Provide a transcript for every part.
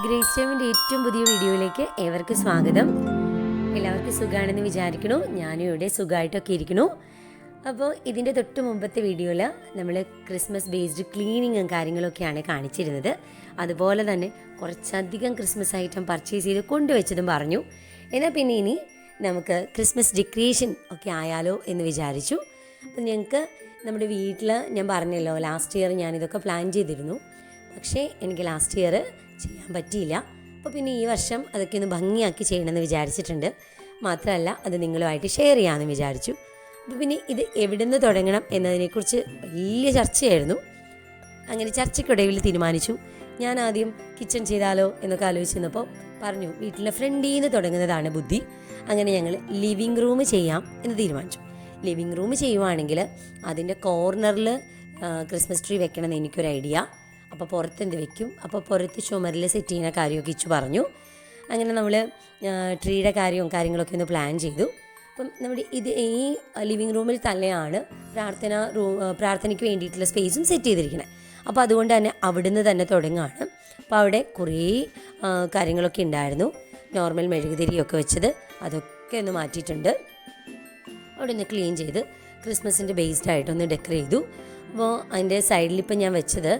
Grace ടൈമിൻ്റെ ഏറ്റവും പുതിയ വീഡിയോയിലേക്ക് ഏവർക്കും സ്വാഗതം. എല്ലാവർക്കും സുഖമാണെന്ന് വിചാരിക്കണു. ഞാനും ഇവിടെ സുഖമായിട്ടൊക്കെ ഇരിക്കണു. അപ്പോൾ ഇതിൻ്റെ തൊട്ട് മുമ്പത്തെ വീഡിയോയിൽ നമ്മൾ ക്രിസ്മസ് ബേസ്ഡ് ക്ലീനിങ്ങും കാര്യങ്ങളൊക്കെയാണ് കാണിച്ചിരുന്നത്. അതുപോലെ തന്നെ കുറച്ചധികം ക്രിസ്മസ് ഐറ്റം പർച്ചേസ് ചെയ്ത് കൊണ്ടുവച്ചതും പറഞ്ഞു. എന്നാൽ പിന്നെ ഇനി നമുക്ക് ക്രിസ്മസ് ഡെക്കറേഷൻ ഒക്കെ ആയാലോ എന്ന് വിചാരിച്ചു. അപ്പം ഞങ്ങൾക്ക് നമ്മുടെ വീട്ടിൽ ഞാൻ പറഞ്ഞല്ലോ, ലാസ്റ്റ് ഇയർ ഞാനിതൊക്കെ പ്ലാൻ ചെയ്തിരുന്നു. പക്ഷേ എനിക്ക് ലാസ്റ്റ് ഇയർ ചെയ്യാൻ പറ്റിയില്ല. അപ്പോൾ പിന്നെ ഈ വർഷം അതൊക്കെ ഒന്ന് ഭംഗിയാക്കി ചെയ്യണമെന്ന് വിചാരിച്ചിട്ടുണ്ട്. മാത്രമല്ല അത് നിങ്ങളുമായിട്ട് ഷെയർ ചെയ്യാമെന്ന് വിചാരിച്ചു. അപ്പോൾ പിന്നെ ഇത് എവിടെ നിന്ന് തുടങ്ങണം എന്നതിനെക്കുറിച്ച് വലിയ ചർച്ചയായിരുന്നു. അങ്ങനെ ചർച്ചയ്ക്കൊടുവിൽ തീരുമാനിച്ചു, ഞാൻ ആദ്യം കിച്ചൺ ചെയ്താലോ എന്നൊക്കെ ആലോചിച്ചിരുന്നപ്പോൾ പറഞ്ഞു വീട്ടിലെ ഫ്രണ്ടിൽ നിന്ന് തുടങ്ങുന്നതാണ് ബുദ്ധി. അങ്ങനെ ഞങ്ങൾ ലിവിങ് റൂം ചെയ്യാം എന്ന് തീരുമാനിച്ചു. ലിവിങ് റൂം ചെയ്യുവാണെങ്കിൽ അതിൻ്റെ കോർണറിൽ ക്രിസ്മസ് ട്രീ വെക്കണമെന്ന് എനിക്കൊരു ഐഡിയ. അപ്പോൾ പുറത്തെന്ത് വെക്കും, അപ്പോൾ പുറത്ത് ചുമരിൽ സെറ്റ് ചെയ്യുന്ന കാര്യമൊക്കെ ഇച്ചു പറഞ്ഞു. അങ്ങനെ നമ്മൾ ട്രീയുടെ കാര്യങ്ങളൊക്കെ ഒന്ന് പ്ലാൻ ചെയ്തു. അപ്പം നമ്മുടെ ഈ ലിവിങ് റൂമിൽ തന്നെയാണ് പ്രാർത്ഥനയ്ക്ക് വേണ്ടിയിട്ടുള്ള സ്പേസും സെറ്റ് ചെയ്തിരിക്കുന്നത്. അപ്പോൾ അതുകൊണ്ട് തന്നെ അവിടുന്ന് തന്നെ തുടങ്ങുകയാണ്. അപ്പോൾ അവിടെ കുറേ കാര്യങ്ങളൊക്കെ ഉണ്ടായിരുന്നു. നോർമൽ മെഴുകുതിരിയൊക്കെ വെച്ചത് അതൊക്കെ ഒന്ന് മാറ്റിയിട്ടുണ്ട്. അവിടെ ഒന്ന് ക്ലീൻ ചെയ്ത് ക്രിസ്മസിൻ്റെ ബേസ്ഡായിട്ടൊന്ന് ഡെക്കറേറ്റ് ചെയ്തു. അപ്പോൾ അതിൻ്റെ സൈഡിലിപ്പം ഞാൻ വെച്ചത്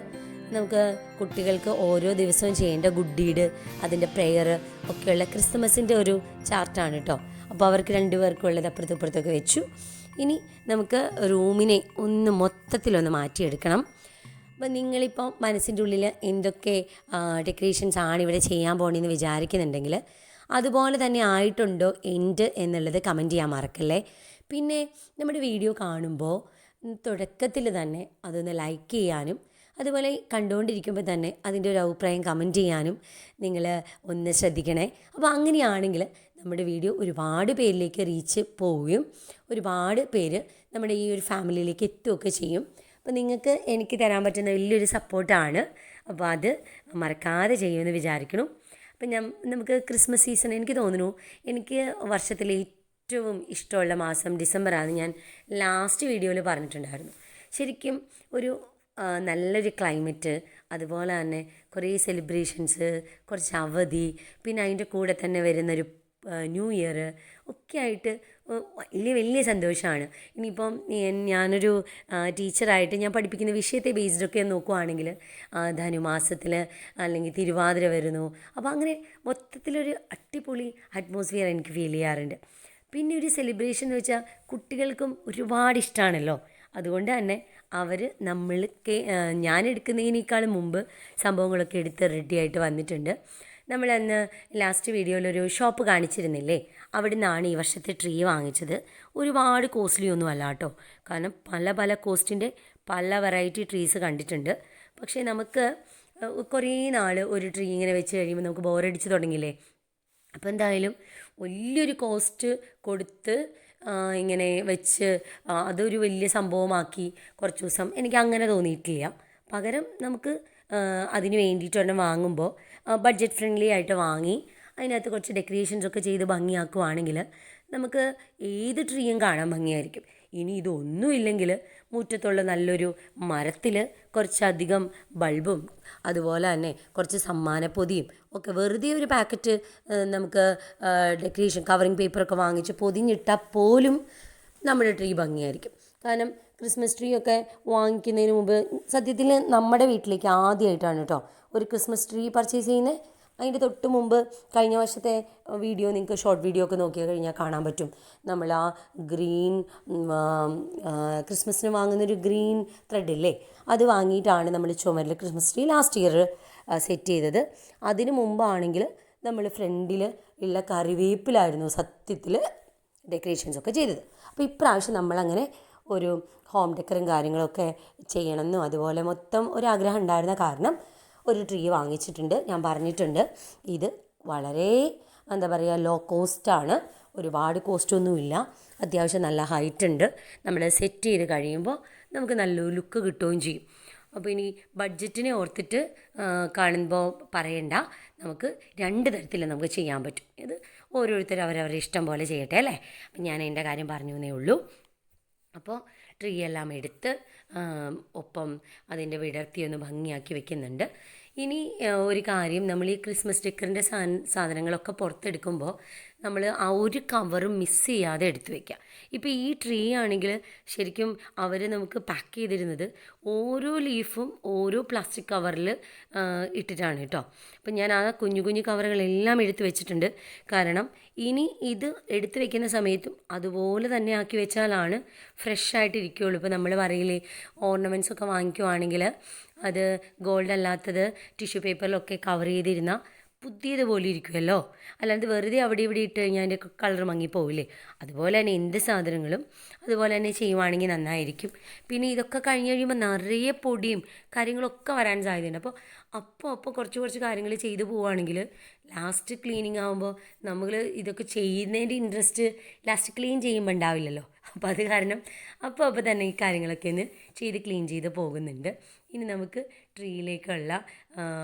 നമുക്ക് കുട്ടികൾക്ക് ഓരോ ദിവസവും ചെയ്യേണ്ട ഗുഡ് ഡീഡ്, അതിൻ്റെ പ്രെയർ ഒക്കെയുള്ള ക്രിസ്മസിൻ്റെ ഒരു ചാർട്ടാണ് കേട്ടോ. അപ്പോൾ അവർക്ക് രണ്ടുപേർക്കും ഉള്ളത് അപ്പുറത്തും ഇപ്പുറത്തൊക്കെ വെച്ചു. ഇനി നമുക്ക് റൂമിനെ മൊത്തത്തിലൊന്ന് മാറ്റിയെടുക്കണം. അപ്പോൾ നിങ്ങളിപ്പോൾ മനസ്സിൻ്റെ ഉള്ളിൽ എന്തൊക്കെ ഡെക്കറേഷൻസ് ആണ് ഇവിടെ ചെയ്യാൻ പോകണമെന്ന് വിചാരിക്കുന്നുണ്ടെങ്കിൽ അതുപോലെ തന്നെ ആയിട്ടുണ്ടോ എന്നുള്ളത് കമൻറ്റ് ചെയ്യാൻ മറക്കല്ലേ. പിന്നെ നമ്മുടെ വീഡിയോ കാണുമ്പോൾ തുടക്കത്തിൽ തന്നെ അതൊന്ന് ലൈക്ക് ചെയ്യാനും അതുപോലെ കണ്ടുകൊണ്ടിരിക്കുമ്പോൾ തന്നെ അതിൻ്റെ ഒരു അഭിപ്രായം കമൻറ്റ് ചെയ്യാനും നിങ്ങൾ ഒന്ന് ശ്രദ്ധിക്കണേ. അപ്പോൾ അങ്ങനെയാണെങ്കിൽ നമ്മുടെ വീഡിയോ ഒരുപാട് പേരിലേക്ക് റീച്ച് പോവുകയും ഒരുപാട് പേര് നമ്മുടെ ഈ ഒരു ഫാമിലിയിലേക്ക് എത്തുകയൊക്കെ ചെയ്യും. അപ്പോൾ നിങ്ങൾക്ക് എനിക്ക് തരാൻ പറ്റുന്ന വലിയൊരു സപ്പോർട്ടാണ്. അപ്പോൾ അത് മറക്കാതെ ചെയ്യുമെന്ന് വിചാരിക്കണം. അപ്പം നമുക്ക് ക്രിസ്മസ് സീസൺ എനിക്ക് തോന്നുന്നു, എനിക്ക് വർഷത്തിലെ ഏറ്റവും ഇഷ്ടമുള്ള മാസം ഡിസംബറാണ്. ഞാൻ ലാസ്റ്റ് വീഡിയോയിൽ പറഞ്ഞിട്ടുണ്ടായിരുന്നു. ശരിക്കും ഒരു നല്ലൊരു ക്ലൈമറ്റ്, അതുപോലെ തന്നെ കുറേ സെലിബ്രേഷൻസ്, കുറച്ച് അവധി, പിന്നെ അതിൻ്റെ കൂടെ തന്നെ വരുന്നൊരു ന്യൂ ഇയർ ഒക്കെ ആയിട്ട് വലിയ സന്തോഷമാണ്. ഇനിയിപ്പം ഞാനൊരു ടീച്ചറായിട്ട് ഞാൻ പഠിപ്പിക്കുന്ന വിഷയത്തെ ബേസ്ഡൊക്കെ നോക്കുവാണെങ്കിൽ ധനുമാസത്തിൽ അല്ലെങ്കിൽ തിരുവാതിര വരുന്നു. അപ്പോൾ അങ്ങനെ മൊത്തത്തിലൊരു അടിപൊളി അറ്റ്മോസ്ഫിയർ എനിക്ക് ഫീൽ ചെയ്യാറുണ്ട്. പിന്നെ ഒരു സെലിബ്രേഷൻ എന്ന് വെച്ചാൽ കുട്ടികൾക്കും ഒരുപാട് ഇഷ്ടമാണല്ലോ. അതുകൊണ്ട് തന്നെ അവർ ഞാൻ എടുക്കുന്നതിനേക്കാളും മുമ്പ് സംഭവങ്ങളൊക്കെ എടുത്ത് റെഡിയായിട്ട് വന്നിട്ടുണ്ട്. നമ്മളന്ന് ലാസ്റ്റ് വീഡിയോയിലൊരു ഷോപ്പ് കാണിച്ചിരുന്നില്ലേ, അവിടെ നിന്നാണ് ഈ വർഷത്തെ ട്രീ വാങ്ങിച്ചത്. ഒരുപാട് കോസ്റ്റ്ലി ഒന്നും അല്ല കേട്ടോ, കാരണം പല കോസ്റ്റിൻ്റെ പല വെറൈറ്റി ട്രീസ് കണ്ടിട്ടുണ്ട്. പക്ഷേ നമുക്ക് കുറേ നാൾ ഒരു ട്രീ ഇങ്ങനെ വെച്ച് കഴിയുമ്പോൾ നമുക്ക് ബോറടിച്ച് തുടങ്ങിയില്ലേ. അപ്പോൾ എന്തായാലും വലിയൊരു കോസ്റ്റ് കൊടുത്ത് ഇങ്ങനെ വെച്ച് അതൊരു വലിയ സംഭവമാക്കി കുറച്ച് ദിവസം എനിക്ക് അങ്ങനെ തോന്നിയിട്ടില്ല. പകരം നമുക്ക് അതിന് വേണ്ടിയിട്ടൊരെണ്ണം വാങ്ങുമ്പോൾ ബഡ്ജറ്റ് ഫ്രണ്ട്ലി ആയിട്ട് വാങ്ങി അതിനകത്ത് കുറച്ച് ഡെക്കറേഷൻസൊക്കെ ചെയ്ത് ഭംഗിയാക്കുവാണെങ്കിൽ നമുക്ക് ഏത് ട്രീയും കാണാൻ ഭംഗിയായിരിക്കും. ഇനി ഇതൊന്നുമില്ലെങ്കിൽ മുറ്റത്തുള്ള നല്ലൊരു മരത്തിൽ കുറച്ചധികം ബൾബും അതുപോലെ തന്നെ കുറച്ച് സമ്മാനപ്പൊതിയും ഒക്കെ വെറുതെ ഒരു പാക്കറ്റ് നമുക്ക് ഡെക്കറേഷൻ കവറിങ് പേപ്പറൊക്കെ വാങ്ങിച്ച് പൊതിഞ്ഞിട്ടാൽ പോലും നമ്മുടെ ട്രീ ഭംഗിയായിരിക്കും. കാരണം ക്രിസ്മസ് ട്രീ ഒക്കെ വാങ്ങിക്കുന്നതിന് മുമ്പ് സത്യത്തിൽ നമ്മുടെ വീട്ടിലേക്ക് ആദ്യമായിട്ടാണ് കേട്ടോ ഒരു ക്രിസ്മസ് ട്രീ പർച്ചേസ് ചെയ്യുന്നത്. അതിൻ്റെ തൊട്ട് മുമ്പ് കഴിഞ്ഞ വർഷത്തെ വീഡിയോ നിങ്ങൾക്ക് ഷോർട്ട് വീഡിയോ ഒക്കെ നോക്കി കഴിഞ്ഞാൽ കാണാൻ പറ്റും. നമ്മൾ ആ ഗ്രീൻ ക്രിസ്മസിന് വാങ്ങുന്നൊരു ഗ്രീൻ ത്രെഡില്ലേ, അത് വാങ്ങിയിട്ടാണ് നമ്മൾ ചുമരിൽ Christmas tree last year set ചെയ്തത്. അതിന് മുമ്പാണെങ്കിൽ നമ്മൾ ഫ്രണ്ടിൽ ഉള്ള കറിവേപ്പിലായിരുന്നു സത്യത്തിൽ ഡെക്കറേഷൻസൊക്കെ ചെയ്തത്. അപ്പോൾ ഇപ്രാവശ്യം നമ്മളങ്ങനെ ഒരു ഹോം ഡെക്കറും കാര്യങ്ങളൊക്കെ ചെയ്യണമെന്നും അതുപോലെ മൊത്തം ഒരാഗ്രഹം ഉണ്ടായിരുന്ന കാരണം ഒരു ട്രീ വാങ്ങിച്ചിട്ടുണ്ട്. ഞാൻ പറഞ്ഞിട്ടുണ്ട് ഇത് വളരെ ലോ കോസ്റ്റാണ്, ഒരുപാട് കോസ്റ്റൊന്നുമില്ല, അത്യാവശ്യം നല്ല ഹൈറ്റ് ഉണ്ട്. നമ്മൾ സെറ്റ് ചെയ്ത് കഴിയുമ്പോൾ നമുക്ക് നല്ലൊരു ലുക്ക് കിട്ടുകയും ചെയ്യും. അപ്പോൾ ഇനി ബഡ്ജറ്റിനെ ഓർത്തിട്ട് കാണുമ്പോൾ പറയണ്ട, നമുക്ക് രണ്ട് തരത്തിൽ നമുക്ക് ചെയ്യാൻ പറ്റും. ഇത് ഓരോരുത്തരും അവരവരുടെ ഇഷ്ടം പോലെ ചെയ്യട്ടെ അല്ലേ. അപ്പം ഞാൻ എൻ്റെ കാര്യം പറഞ്ഞു എന്നേ ഉള്ളൂ. അപ്പോൾ ട്രീ എല്ലാം എടുത്ത് ഒപ്പം അതിൻ്റെ വിടർത്തിയൊന്ന് ഭംഗിയാക്കി വെക്കുന്നുണ്ട്. ഇനി ഒരു കാര്യം, നമ്മൾ ഈ ക്രിസ്മസ് സ്റ്റിക്കറിൻ്റെ സാധനങ്ങളൊക്കെ പുറത്തെടുക്കുമ്പോൾ നമ്മൾ ആ ഒരു കവറും മിസ് ചെയ്യാതെ എടുത്തു വയ്ക്കുക. ഇപ്പോൾ ഈ ട്രീ ആണെങ്കിൽ ശരിക്കും അവർ നമുക്ക് പാക്ക് ചെയ്തിരുന്നത് ഓരോ ലീഫും ഓരോ പ്ലാസ്റ്റിക് കവറിൽ ഇട്ടിട്ടാണ് കേട്ടോ. അപ്പം ഞാൻ ആ കുഞ്ഞു കുഞ്ഞു കവറുകളെല്ലാം എടുത്തു വെച്ചിട്ടുണ്ട്. കാരണം ഇനി ഇത് എടുത്തു വെക്കുന്ന സമയത്തും അതുപോലെ തന്നെ ആക്കി വെച്ചാലാണ് ഫ്രഷ് ആയിട്ട് ഇരിക്കുകയുള്ളൂ. ഇപ്പോൾ നമ്മൾ പറയില്ലേ, ഓർണമെൻറ്റ്സ് ഒക്കെ വാങ്ങിക്കുവാണെങ്കിൽ അത് ഗോൾഡ് അല്ലാത്തത് ടിഷ്യൂ പേപ്പറിലൊക്കെ കവർ ചെയ്തിരുന്ന പുതിയതുപോലെ ഇരിക്കുമല്ലോ. അല്ലാണ്ട് വെറുതെ അവിടെ ഇവിടെ ഇട്ട് കഴിഞ്ഞാൽ അതിൻ്റെ കളർ മങ്ങിപ്പോവില്ലേ. അതുപോലെ തന്നെ എന്ത് സാധനങ്ങളും അതുപോലെ തന്നെ ചെയ്യുവാണെങ്കിൽ നന്നായിരിക്കും. പിന്നെ ഇതൊക്കെ കഴിഞ്ഞ് കഴിയുമ്പോൾ നിറയെ പൊടിയും കാര്യങ്ങളൊക്കെ വരാൻ സാധ്യതയുണ്ട്. അപ്പോൾ കുറച്ച് കുറച്ച് കാര്യങ്ങൾ ചെയ്തു പോവുകയാണെങ്കിൽ ലാസ്റ്റ് ക്ലീനിങ് ആകുമ്പോൾ നമ്മൾ ഇതൊക്കെ ചെയ്യുന്നതിൻ്റെ ഇൻട്രസ്റ്റ് ലാസ്റ്റ് ക്ലീൻ ചെയ്യുമ്പോൾ ഉണ്ടാവില്ലല്ലോ. അപ്പോൾ അത് കാരണം അപ്പോൾ തന്നെ ഈ കാര്യങ്ങളൊക്കെ ഒന്ന് ചെയ്ത് ക്ലീൻ ചെയ്ത് പോകുന്നുണ്ട്. ഇനി നമുക്ക് ട്രീയിലേക്കുള്ള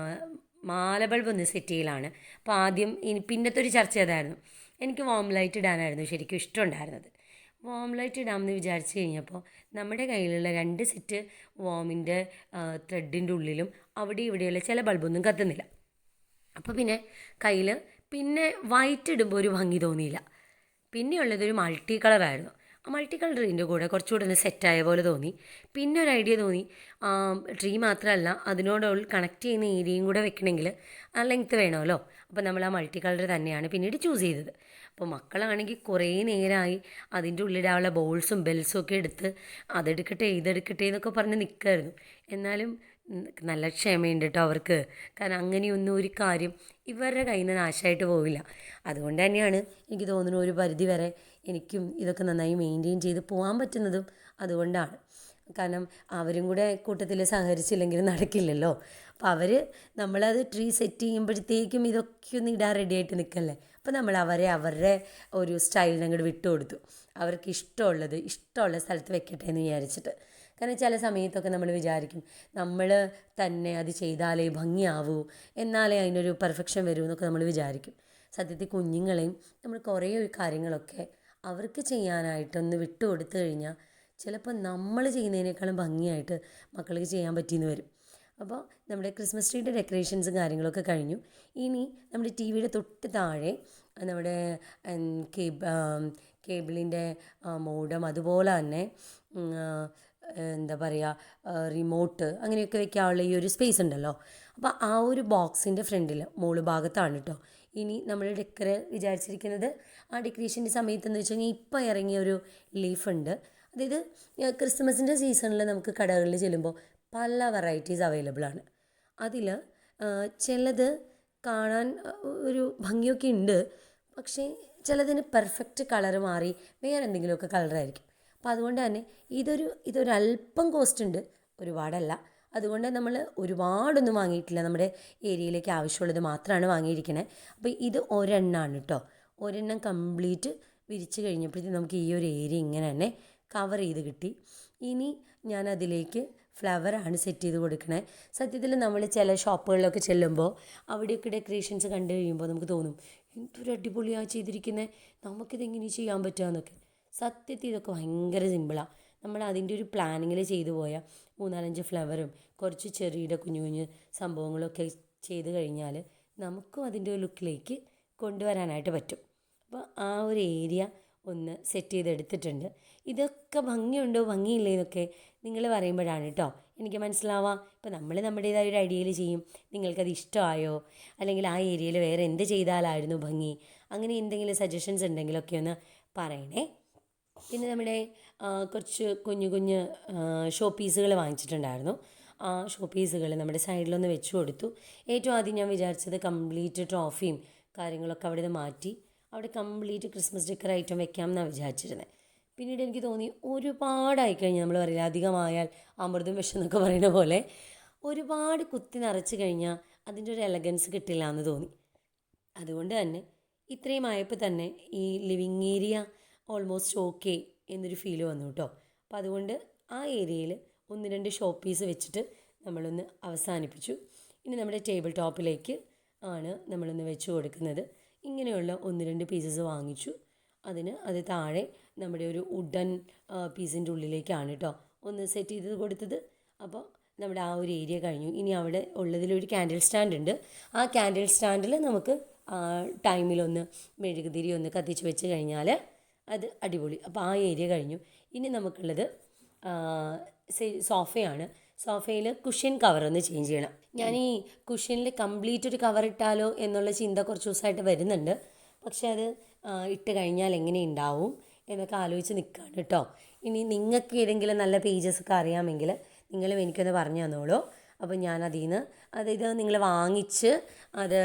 മാല ബൾബ് ഒന്ന് സെറ്റ് ചെയ്യലാണ്. അപ്പോൾ ആദ്യം പിന്നത്തെ ഒരു ചർച്ച അതായിരുന്നു. എനിക്ക് വാം ലൈറ്റ് ഇടാനായിരുന്നു ശരിക്കും ഇഷ്ടമുണ്ടായിരുന്നത്. വാം ലൈറ്റ് ഇടാമെന്ന് വിചാരിച്ച് കഴിഞ്ഞപ്പോൾ നമ്മുടെ കയ്യിലുള്ള 2 സെറ്റ് വാമിൻ്റെ ത്രെഡിൻ്റെ ഉള്ളിലും അവിടെ ഇവിടെയുള്ള ചില ബൾബൊന്നും കത്തുന്നില്ല. അപ്പോൾ പിന്നെ കയ്യിൽ പിന്നെ വൈറ്റ് ഇടുമ്പോൾ ഒരു ഭംഗി തോന്നിയില്ല. പിന്നെയുള്ളതൊരു മൾട്ടി കളറായിരുന്നു. ആ മൾട്ടി കളറിൻ്റെ കൂടെ കുറച്ചുകൂടെ ഒന്ന് സെറ്റായ പോലെ തോന്നി. പിന്നെ ഒരു ഐഡിയ തോന്നി, ട്രീ മാത്രമല്ല അതിനോട് കണക്ട് ചെയ്യുന്ന ഏരിയയും കൂടെ വെക്കണമെങ്കിൽ ആ ലെങ്ത്ത് വേണമല്ലോ. അപ്പോൾ നമ്മൾ ആ മൾട്ടി കളർ തന്നെയാണ് പിന്നീട് ചൂസ് ചെയ്തത്. അപ്പോൾ മക്കളാണെങ്കിൽ കുറേ നേരമായി അതിൻ്റെ ഉള്ളിലുള്ള ബോൾസും ബെൽസും ഒക്കെ എടുത്ത് അതെടുക്കട്ടെ ഇതെടുക്കട്ടെ എന്നൊക്കെ പറഞ്ഞ് നിൽക്കുമായിരുന്നു. എന്നാലും നല്ല ക്ഷമയുണ്ട് കേട്ടോ അവർക്ക്. കാരണം അങ്ങനെയൊന്നും ഒരു കാര്യം ഇവരുടെ കയ്യിൽ നിന്ന് നാശമായിട്ട് പോവില്ല. അതുകൊണ്ട് തന്നെയാണ് എനിക്ക് തോന്നുന്നു ഒരു പരിധി വരെ എനിക്കും ഇതൊക്കെ നന്നായി മെയിൻറ്റെയിൻ ചെയ്ത് പോകാൻ പറ്റുന്നതും അതുകൊണ്ടാണ്. കാരണം അവരും കൂടെ കൂട്ടത്തിൽ സഹകരിച്ചില്ലെങ്കിൽ നടക്കില്ലല്ലോ. അപ്പോൾ നമ്മളത് ട്രീ സെറ്റ് ചെയ്യുമ്പോഴത്തേക്കും ഇതൊക്കെ ഒന്ന് ഇടാൻ റെഡിയായിട്ട് നിൽക്കല്ലേ. അപ്പോൾ നമ്മൾ അവരുടെ ഒരു സ്റ്റൈലിന് അങ്ങോട്ട് വിട്ടുകൊടുത്തു. അവർക്ക് ഇഷ്ടമുള്ള സ്ഥലത്ത് വെക്കട്ടെ എന്ന് വിചാരിച്ചിട്ട്. കാരണം ചില സമയത്തൊക്കെ നമ്മൾ വിചാരിക്കും നമ്മൾ തന്നെ അത് ചെയ്താലേ ഭംഗിയാവൂ, എന്നാലേ അതിനൊരു പെർഫെക്ഷൻ വരൂ എന്നൊക്കെ നമ്മൾ വിചാരിക്കും. സത്യത്തിൽ കുഞ്ഞുങ്ങളെയും നമ്മൾ കുറേ കാര്യങ്ങളൊക്കെ അവർക്ക് ചെയ്യാനായിട്ടൊന്ന് വിട്ടുകൊടുത്തു കഴിഞ്ഞാൽ ചിലപ്പോൾ നമ്മൾ ചെയ്യുന്നതിനേക്കാളും ഭംഗിയായിട്ട് മക്കൾക്ക് ചെയ്യാൻ പറ്റിയെന്ന് വരും. അപ്പോൾ നമ്മുടെ ക്രിസ്മസ് ട്രീയുടെ ഡെക്കറേഷൻസും കാര്യങ്ങളൊക്കെ കഴിഞ്ഞു. ഇനി നമ്മുടെ ടി വിയുടെ തൊട്ട് താഴെ നമ്മുടെ കേബിളിൻ്റെ മോഡം, അതുപോലെ തന്നെ എന്താ പറയുക, റിമോട്ട് അങ്ങനെയൊക്കെ വെക്കാനുള്ള ഈ ഒരു സ്പേസ് ഉണ്ടല്ലോ. അപ്പോൾ ആ ഒരു ബോക്സിൻ്റെ ഫ്രണ്ടിൽ മുകൾ ഭാഗത്താണ് കേട്ടോ ഇനി നമ്മൾ വിചാരിച്ചിരിക്കുന്നത്. ആ ഡെക്കറേഷൻ്റെ സമയത്തെന്ന് വെച്ച് കഴിഞ്ഞാൽ ഇപ്പോൾ ഇറങ്ങിയ ഒരു ലീഫുണ്ട്. അതായത് ക്രിസ്മസിൻ്റെ സീസണിൽ നമുക്ക് കടകളിൽ ചെല്ലുമ്പോൾ പല വെറൈറ്റീസ് അവൈലബിൾ ആണ്. അതിൽ ചിലത് കാണാൻ ഒരു ഭംഗിയൊക്കെ ഉണ്ട്, പക്ഷേ ചിലതിന് പെർഫെക്റ്റ് കളർ മാറി വേറെ എന്തെങ്കിലുമൊക്കെ കളറായിരിക്കും. അപ്പോൾ അതുകൊണ്ട് തന്നെ ഇതൊരല്പം കോസ്റ്റ് ഉണ്ട്, ഒരുപാടല്ല. അതുകൊണ്ട് നമ്മൾ ഒരുപാടൊന്നും വാങ്ങിയിട്ടില്ല, നമ്മുടെ ഏരിയയിലേക്ക് ആവശ്യമുള്ളത് മാത്രമാണ് വാങ്ങിയിരിക്കണേ. അപ്പോൾ ഇത് ഒരെണ്ണമാണ് കേട്ടോ. ഒരെണ്ണം കംപ്ലീറ്റ് വിരിച്ച് കഴിഞ്ഞപ്പോഴത്തേക്കും നമുക്ക് ഈ ഒരു ഏരിയ ഇങ്ങനെ തന്നെ കവർ ചെയ്ത് കിട്ടി. ഇനി ഞാനതിലേക്ക് ഫ്ലവറാണ് സെറ്റ് ചെയ്ത് കൊടുക്കണേ. സത്യത്തിൽ നമ്മൾ ചില ഷോപ്പുകളിലൊക്കെ ചെല്ലുമ്പോൾ അവിടെയൊക്കെ ഡെക്കറേഷൻസ് കണ്ടു കഴിയുമ്പോൾ നമുക്ക് തോന്നും, എന്തൊരു അടിപൊളിയാണ് ചെയ്തിരിക്കുന്നത്, നമുക്കിതെങ്ങനെ ചെയ്യാൻ പറ്റുകയെന്നൊക്കെ. സത്യത്തിൽ ഇതൊക്കെ ഭയങ്കര സിമ്പിളാണ്. നമ്മൾ അതിൻ്റെ ഒരു പ്ലാനിങ്ങിൽ ചെയ്തു പോയാൽ 3-4 ഫ്ലവറും കുറച്ച് ചെറിയുടെ കുഞ്ഞു കുഞ്ഞു സംഭവങ്ങളൊക്കെ ചെയ്ത് കഴിഞ്ഞാൽ നമുക്കും അതിൻ്റെ ഒരു ലുക്കിലേക്ക് കൊണ്ടുവരാനായിട്ട് പറ്റും. അപ്പോൾ ആ ഒരു ഏരിയ ഒന്ന് സെറ്റ് ചെയ്തെടുത്തിട്ടുണ്ട്. ഇതൊക്കെ ഭംഗിയുണ്ടോ ഭംഗിയില്ലേ എന്നൊക്കെ നിങ്ങൾ പറയുമ്പോഴാണ് കേട്ടോ എനിക്ക് മനസ്സിലാവാം. ഇപ്പോൾ നമ്മൾ നമ്മുടേതായ ഒരു ഐഡിയയിൽ ചെയ്യും, നിങ്ങൾക്കത് ഇഷ്ടമായോ, അല്ലെങ്കിൽ ആ ഏരിയയിൽ വേറെ എന്ത് ചെയ്താലായിരുന്നു ഭംഗി, അങ്ങനെ എന്തെങ്കിലും സജഷൻസ് ഉണ്ടെങ്കിലൊക്കെ ഒന്ന് പറയണേ. പിന്നെ നമ്മുടെ കുറച്ച് കുഞ്ഞു കുഞ്ഞ് ഷോ പീസുകൾ വാങ്ങിച്ചിട്ടുണ്ടായിരുന്നു. ആ ഷോ പീസുകൾ നമ്മുടെ സൈഡിലൊന്ന് വെച്ച് കൊടുത്തു. ഏറ്റവും ആദ്യം ഞാൻ വിചാരിച്ചത് കംപ്ലീറ്റ് ട്രോഫിയും കാര്യങ്ങളൊക്കെ അവിടെ നിന്ന് മാറ്റി അവിടെ കംപ്ലീറ്റ് ക്രിസ്മസ് ഡെക്കർ ഐറ്റം വെക്കാമെന്നാണ് വിചാരിച്ചിരുന്നത്. പിന്നീട് എനിക്ക് തോന്നി ഒരുപാടായി കഴിഞ്ഞാൽ, നമ്മൾ പറയില്ല അധികമായാൽ അമൃതും വിഷം എന്നൊക്കെ പറയുന്ന പോലെ, ഒരുപാട് കുത്തി നിറച്ച് കഴിഞ്ഞാൽ അതിൻ്റെ ഒരു എലഗൻസ് കിട്ടില്ല എന്ന് തോന്നി. അതുകൊണ്ട് തന്നെ ഇത്രയും ആയപ്പോൾ തന്നെ ഈ ലിവിങ് ഏരിയ ഓൾമോസ്റ്റ് ഓക്കെ എന്നൊരു ഫീൽ വന്നു കേട്ടോ. അപ്പോൾ അതുകൊണ്ട് ആ ഏരിയയിൽ 1-2 ഷോ പീസ് വെച്ചിട്ട് നമ്മളൊന്ന് അവസാനിപ്പിച്ചു. ഇനി നമ്മുടെ ടേബിൾ ടോപ്പിലേക്ക് ആണ് നമ്മളൊന്ന് വെച്ച് കൊടുക്കുന്നത്. ഇങ്ങനെയുള്ള 1-2 പീസസ് വാങ്ങിച്ചു. അത് താഴെ നമ്മുടെ ഒരു വുഡൻ പീസിൻ്റെ ഉള്ളിലേക്കാണ് കേട്ടോ ഒന്ന് സെറ്റ് ചെയ്ത് കൊടുത്തത്. അപ്പോൾ നമ്മുടെ ആ ഒരു ഏരിയ കഴിഞ്ഞു. ഇനി അവിടെ ഉള്ളതിലൊരു ക്യാൻഡിൽ സ്റ്റാൻഡ് ഉണ്ട്. ആ ക്യാൻഡിൽ സ്റ്റാൻഡിൽ നമുക്ക് ടൈമിലൊന്ന് മെഴുകുതിരി ഒന്ന് കത്തിച്ച് വെച്ച് കഴിഞ്ഞാൽ അത് അടിപൊളി. അപ്പോൾ ആ ഏരിയ കഴിഞ്ഞു. ഇനി നമുക്കുള്ളത് സോഫയാണ്. സോഫയിൽ കുഷ്യൻ കവറൊന്ന് ചേഞ്ച് ചെയ്യണം. ഞാൻ ഈ കുഷ്യനിൽ കംപ്ലീറ്റ് ഒരു കവർ ഇട്ടാലോ എന്നുള്ള ചിന്ത കുറച്ച് ദിവസമായിട്ട് വരുന്നുണ്ട്. പക്ഷെ അത് ഇട്ട് കഴിഞ്ഞാൽ എങ്ങനെ ഉണ്ടാവും എന്നൊക്കെ ആലോചിച്ച് നിൽക്കുകയാണ് കേട്ടോ. ഇനി നിങ്ങൾക്ക് ഏതെങ്കിലും നല്ല പേജസൊക്കെ അറിയാമെങ്കിൽ നിങ്ങളും എനിക്കൊന്ന് പറഞ്ഞു തന്നോളൂ. അപ്പോൾ ഞാൻ അതിൽ നിന്ന് അതായത് നിങ്ങൾ വാങ്ങിച്ച് അത്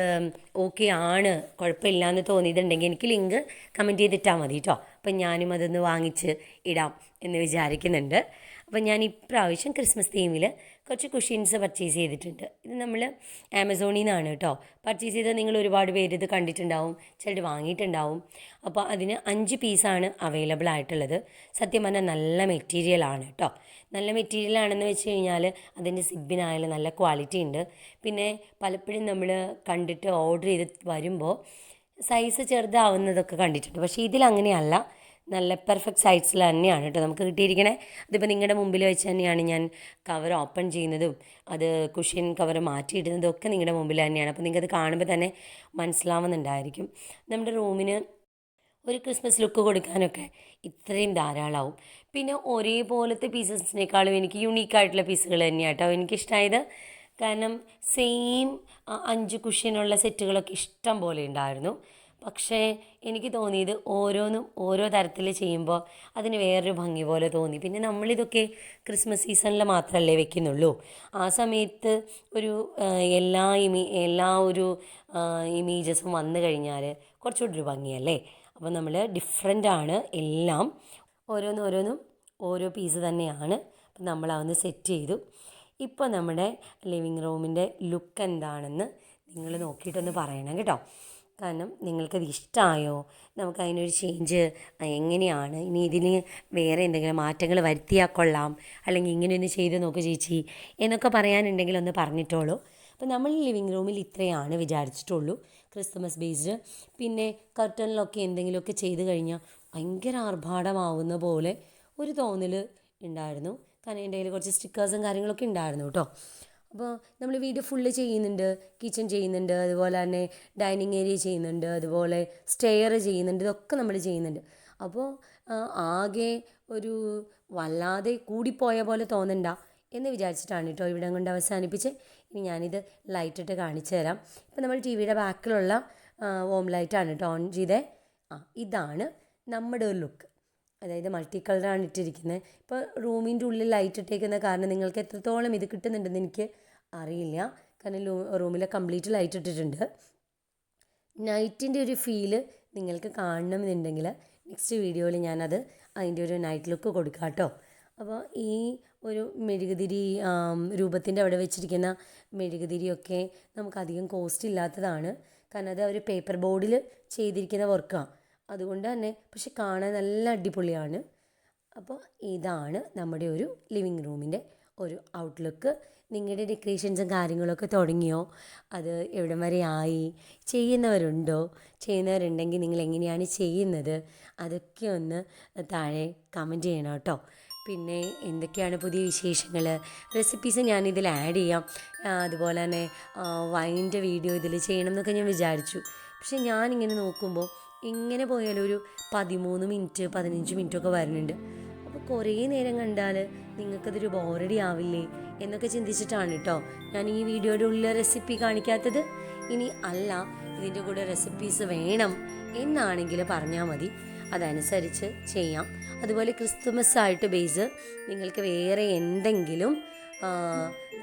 ഓക്കെ ആണ്, കുഴപ്പമില്ല എന്ന് തോന്നിയിട്ടുണ്ടെങ്കിൽ എനിക്ക് ലിങ്ക് കമൻറ്റ് ചെയ്തിട്ടാൽ മതി കേട്ടോ. അപ്പം ഞാനും അതൊന്ന് വാങ്ങിച്ച് ഇടാം എന്ന് വിചാരിക്കുന്നുണ്ട്. അപ്പം ഞാൻ ഇപ്രാവശ്യം ക്രിസ്മസ് തീമിൽ കുറച്ച് കുഷ്യൻസ് പർച്ചേസ് ചെയ്തിട്ടുണ്ട്. ഇത് നമ്മൾ ആമസോണിൽ നിന്നാണ് കേട്ടോ പർച്ചേസ് ചെയ്തത്. നിങ്ങൾ ഒരുപാട് പേര് ഇത് കണ്ടിട്ടുണ്ടാവും, ചിലർ വാങ്ങിയിട്ടുണ്ടാവും. അപ്പോൾ അതിന് 5 പീസാണ് അവൈലബിൾ ആയിട്ടുള്ളത്. സത്യം പറഞ്ഞാൽ നല്ല മെറ്റീരിയലാണ് കേട്ടോ. നല്ല മെറ്റീരിയലാണെന്ന് വെച്ച് കഴിഞ്ഞാൽ അതിൻ്റെ സിബിനായാലും നല്ല ക്വാളിറ്റി ഉണ്ട്. പിന്നെ പലപ്പോഴും നമ്മൾ കണ്ടിട്ട് ഓർഡർ ചെയ്ത് വരുമ്പോൾ സൈസ് ചെറുതാവുന്നതൊക്കെ കണ്ടിട്ടുണ്ട്. പക്ഷേ ഇതിലങ്ങനെയല്ല, നല്ല പെർഫെക്റ്റ് സൈസിൽ തന്നെയാണ് കേട്ടോ നമുക്ക് കിട്ടിയിരിക്കണേ. അതിപ്പോൾ നിങ്ങളുടെ മുമ്പിൽ വെച്ച് തന്നെയാണ് ഞാൻ കവർ ഓപ്പൺ ചെയ്യുന്നതും അത് കുഷ്യൻ കവർ മാറ്റിയിടുന്നതും ഒക്കെ നിങ്ങളുടെ മുമ്പിൽ തന്നെയാണ്. അപ്പോൾ നിങ്ങൾക്കത് കാണുമ്പോൾ തന്നെ മനസ്സിലാവുന്നുണ്ടായിരിക്കും. നമ്മുടെ റൂമിന് ഒരു ക്രിസ്മസ് ലുക്ക് കൊടുക്കാനൊക്കെ ഇത്രയും ധാരാളമാവും. പിന്നെ ഒരേപോലത്തെ പീസസിനേക്കാളും എനിക്ക് യുണീക്കായിട്ടുള്ള പീസുകൾ തന്നെയാണ് കേട്ടോ എനിക്കിഷ്ടമായത്. കാരണം സെയിം 5 കുഷ്യനുള്ള സെറ്റുകളൊക്കെ ഇഷ്ടം പോലെ ഉണ്ടായിരുന്നു. പക്ഷേ എനിക്ക് തോന്നിയത് ഓരോന്നും ഓരോ തരത്തിൽ ചെയ്യുമ്പോൾ അതിന് വേറൊരു ഭംഗി പോലെ തോന്നി. പിന്നെ നമ്മളിതൊക്കെ ക്രിസ്മസ് സീസണിൽ മാത്രമല്ലേ വെക്കുന്നുള്ളൂ. ആ സമയത്ത് ഒരു എല്ലാ ഒരു ഇമേജസും വന്നു കഴിഞ്ഞാൽ കുറച്ചുകൂടി ഒരു ഭംഗിയല്ലേ. അപ്പോൾ നമ്മൾ ഡിഫറെൻ്റാണ് എല്ലാം, ഓരോന്നും ഓരോ പീസ് തന്നെയാണ്. അപ്പം നമ്മളതൊന്ന് സെറ്റ് ചെയ്തു. ഇപ്പോൾ നമ്മുടെ ലിവിങ് റൂമിൻ്റെ ലുക്ക് എന്താണെന്ന് നിങ്ങൾ നോക്കിയിട്ടൊന്ന് പറയണം കേട്ടോ. കാരണം നിങ്ങൾക്കത് ഇഷ്ടമായോ, നമുക്കതിനൊരു ചേഞ്ച് എങ്ങനെയാണ്, ഇനി ഇതിന് വേറെ എന്തെങ്കിലും മാറ്റങ്ങൾ വരുത്തിയാൽ കൊള്ളാം, അല്ലെങ്കിൽ ഇങ്ങനെയൊന്ന് ചെയ്ത് നോക്ക് ചേച്ചി എന്നൊക്കെ പറയാനുണ്ടെങ്കിൽ ഒന്ന് പറഞ്ഞിട്ടോളൂ. അപ്പോൾ നമ്മൾ ലിവിങ് റൂമിൽ ഇത്രയാണ് വിചാരിച്ചിട്ടുള്ളൂ ക്രിസ്മസ് ബേസ്ഡ്. പിന്നെ കർട്ടനിലൊക്കെ എന്തെങ്കിലുമൊക്കെ ചെയ്ത് കഴിഞ്ഞാൽ ഭയങ്കര ആർഭാടമാവുന്ന പോലെ ഒരു തോന്നൽ ഉണ്ടായിരുന്നു. കാരണം എൻ്റെ കയ്യിൽ കുറച്ച് സ്റ്റിക്കേഴ്സും കാര്യങ്ങളൊക്കെ ഉണ്ടായിരുന്നു കേട്ടോ. അപ്പോൾ നമ്മൾ വീട് ഫുള്ള് ചെയ്യുന്നുണ്ട്, കിച്ചൺ ചെയ്യുന്നുണ്ട്, അതുപോലെ തന്നെ ഡൈനിങ് ഏരിയ ചെയ്യുന്നുണ്ട്, അതുപോലെ സ്റ്റെയർ ചെയ്യുന്നുണ്ട്, ഇതൊക്കെ നമ്മൾ ചെയ്യുന്നുണ്ട്. അപ്പോൾ ആകെ ഒരു വല്ലാതെ കൂടിപ്പോയ പോലെ തോന്നണ്ട എന്ന് വിചാരിച്ചിട്ടാണ് കേട്ടോ ഇവിടെ കൊണ്ട് അവസാനിപ്പിച്ച്. ഇനി ഞാനിത് ലൈറ്റിട്ട് കാണിച്ചു തരാം. ഇപ്പോൾ നമ്മൾ ടി വിയുടെ ബാക്കിലുള്ള വോം ലൈറ്റാണ് കേട്ടോ ഓൺ ചെയ്തേ. ഇതാണ് നമ്മുടെ ഒരു ലുക്ക്. അതായത് മൾട്ടി കളറാണ് ഇട്ടിരിക്കുന്നത്. ഇപ്പോൾ റൂമിൻ്റെ ഉള്ളിൽ ലൈറ്റ് ഇട്ടേക്കുന്ന കാരണം നിങ്ങൾക്ക് എത്രത്തോളം ഇത് കിട്ടുന്നുണ്ടെന്ന് എനിക്ക് അറിയില്ല. കാരണം റൂമിൽ കംപ്ലീറ്റ് ലൈറ്റ് ഇട്ടിട്ടുണ്ട്. നൈറ്റിൻ്റെ ഒരു ഫീല് നിങ്ങൾക്ക് കാണണമെന്നുണ്ടെങ്കിൽ നെക്സ്റ്റ് വീഡിയോയിൽ ഞാനത് അതിൻ്റെ ഒരു നൈറ്റ് ലുക്ക് കൊടുക്കാം കേട്ടോ. അപ്പോൾ ഈ ഒരു മെഴുകുതിരി രൂപത്തിൻ്റെ അവിടെ വെച്ചിരിക്കുന്ന മെഴുകുതിരിയൊക്കെ നമുക്കധികം കോസ്റ്റ് ഇല്ലാത്തതാണ്. കാരണം അത് ഒരു പേപ്പർ ബോർഡിൽ ചെയ്തിരിക്കുന്ന വർക്കാണ്, അതുകൊണ്ട് തന്നെ പക്ഷെ കാണാൻ നല്ല അടിപൊളിയാണ്. അപ്പോൾ ഇതാണ് നമ്മുടെ ഒരു ലിവിങ് റൂമിൻ്റെ ഒരു ഔട്ട്ലുക്ക്. നിങ്ങളുടെ ഡെക്കറേഷൻസും കാര്യങ്ങളൊക്കെ തുടങ്ങിയോ, അത് എവിടം വരെ ആയി, ചെയ്യുന്നവരുണ്ടെങ്കിൽ നിങ്ങൾ എങ്ങനെയാണ് ചെയ്യുന്നത് അതൊക്കെ ഒന്ന് താഴെ കമൻറ്റ് ചെയ്യണം കേട്ടോ. പിന്നെ എന്തൊക്കെയാണ് പുതിയ വിശേഷങ്ങൾ, റെസിപ്പീസ് ഞാനിതിൽ ആഡ് ചെയ്യാം. അതുപോലെ തന്നെ വൈൻ്റെ വീഡിയോ ഇതിൽ ചെയ്യണം എന്നൊക്കെ ഞാൻ വിചാരിച്ചു. പക്ഷെ ഞാനിങ്ങനെ നോക്കുമ്പോൾ ഇങ്ങനെ പോയാലും ഒരു 13 മിനിറ്റ് 15 മിനിറ്റൊക്കെ വരുന്നുണ്ട്. അപ്പോൾ കുറേ നേരം കണ്ടാൽ നിങ്ങൾക്കതൊരു ബോറടി ആവില്ലേ എന്നൊക്കെ ചിന്തിച്ചിട്ടാണ് കേട്ടോ ഞാൻ ഈ വീഡിയോയുടെ ഉള്ളിൽ റെസിപ്പി കാണിക്കാത്തത്. ഇനി അല്ല ഇതിൻ്റെ കൂടെ റെസിപ്പീസ് വേണം എന്നാണെങ്കിൽ പറഞ്ഞാൽ മതി, അതനുസരിച്ച് ചെയ്യാം. അതുപോലെ ക്രിസ്തുമസ് ആയിട്ട് ബേസ് നിങ്ങൾക്ക് വേറെ എന്തെങ്കിലും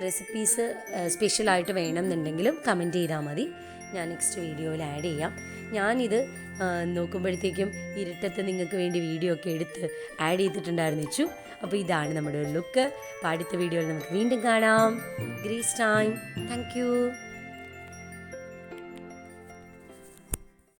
റെസിപ്പീസ് സ്പെഷ്യലായിട്ട് വേണം എന്നുണ്ടെങ്കിലും കമൻറ്റ് ചെയ്താൽ മതി, ഞാൻ നെക്സ്റ്റ് വീഡിയോയിൽ ആഡ് ചെയ്യാം. ഞാനിത് നോക്കുമ്പോഴത്തേക്കും ഇരുട്ടത്ത് നിങ്ങൾക്ക് വേണ്ടി വീഡിയോ ഒക്കെ എടുത്ത് ആഡ് ചെയ്തിട്ടുണ്ടായിരുന്നു വെച്ചു. അപ്പോൾ ഇതാണ് നമ്മുടെ ഒരു ലുക്ക്. അപ്പോൾ അടുത്ത വീഡിയോയിൽ നമുക്ക് വീണ്ടും കാണാം. Grace time. Thank you.